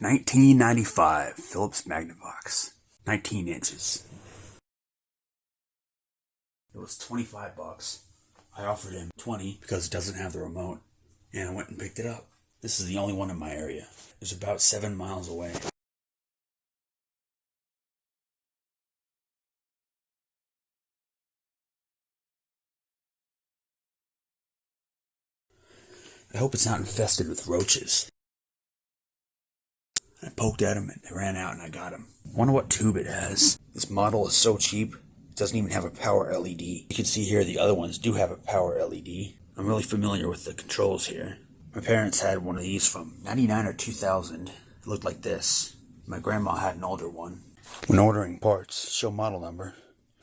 1995 Philips Magnavox, 19 inches. It was 25 bucks. I offered him 20 because it doesn't have the remote, and I went and picked it up. This is the only one in my area. It's about 7 miles away. I hope it's not infested with roaches. I poked at him and they ran out and I got him. Wonder what tube it has. This model is so cheap, it doesn't even have a power LED. You can see here the other ones do have a power LED. I'm really familiar with the controls here. My parents had one of these from 99 or 2000. It looked like this. My grandma had an older one. When ordering parts, show model number.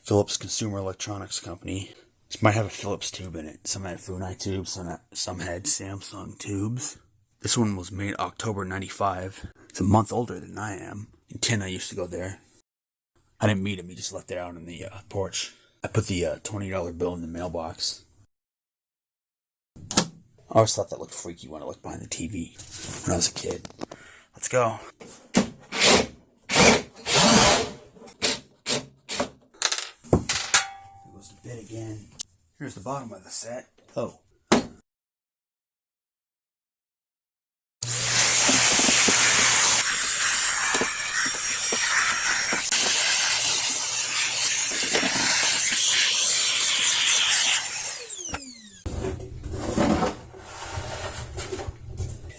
Philips Consumer Electronics Company. This might have a Philips tube in it. Some had Funai tubes, some had Samsung tubes. This one was made October 95. It's a month older than I am. In 10 I used to go there. I didn't meet him, he just left it out on the porch. I put the $20 bill in the mailbox. I always thought that looked freaky when I looked behind the TV when I was a kid. Let's go. Here goes the bit again. Here's the bottom of the set. Oh.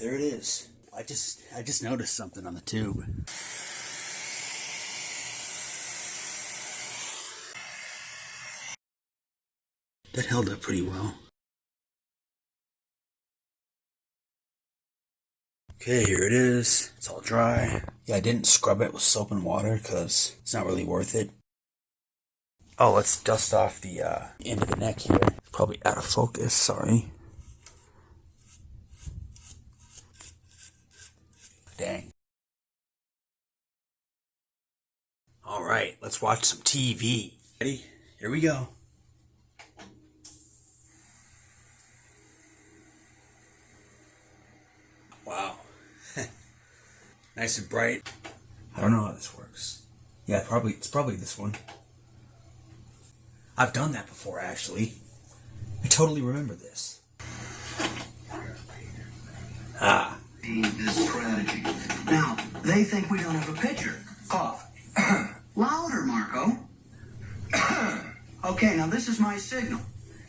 There it is. I just noticed something on the tube. That held up pretty well. Okay, here it is. It's all dry. Yeah, I didn't scrub it with soap and water because it's not really worth it. Oh, let's dust off the end of the neck here. Probably out of focus, sorry. Dang. Alright, let's watch some TV. Ready? Here we go. Wow. Nice and bright. I don't know how this works. Yeah, it's probably this one. I've done that before, actually. I totally remember this. Ah. This strategy. Now, they think we don't have a pitcher. Cough. Louder, Marco. Okay, now this is my signal.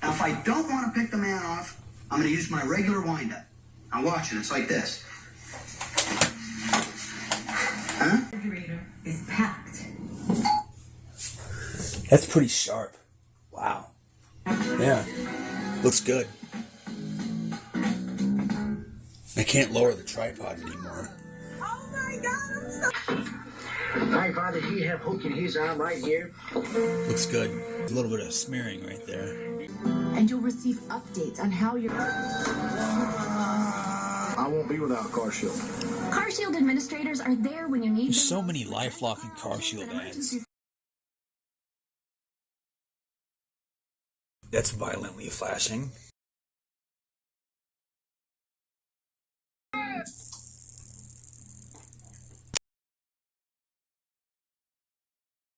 Now, if I don't want to pick the man off, I'm going to use my regular wind-up. Now watch it. It's like this. Huh? The refrigerator is packed. That's pretty sharp. Wow. Yeah. Looks good. I can't lower the tripod anymore. Oh my God, I'm so... My father, he have hook in his arm right here. Looks good. A little bit of smearing right there. And you'll receive updates on how your... I won't be without a car shield. Car Shield administrators are there when you need There's them. so many LifeLock and Car Shield ads. That's violently flashing.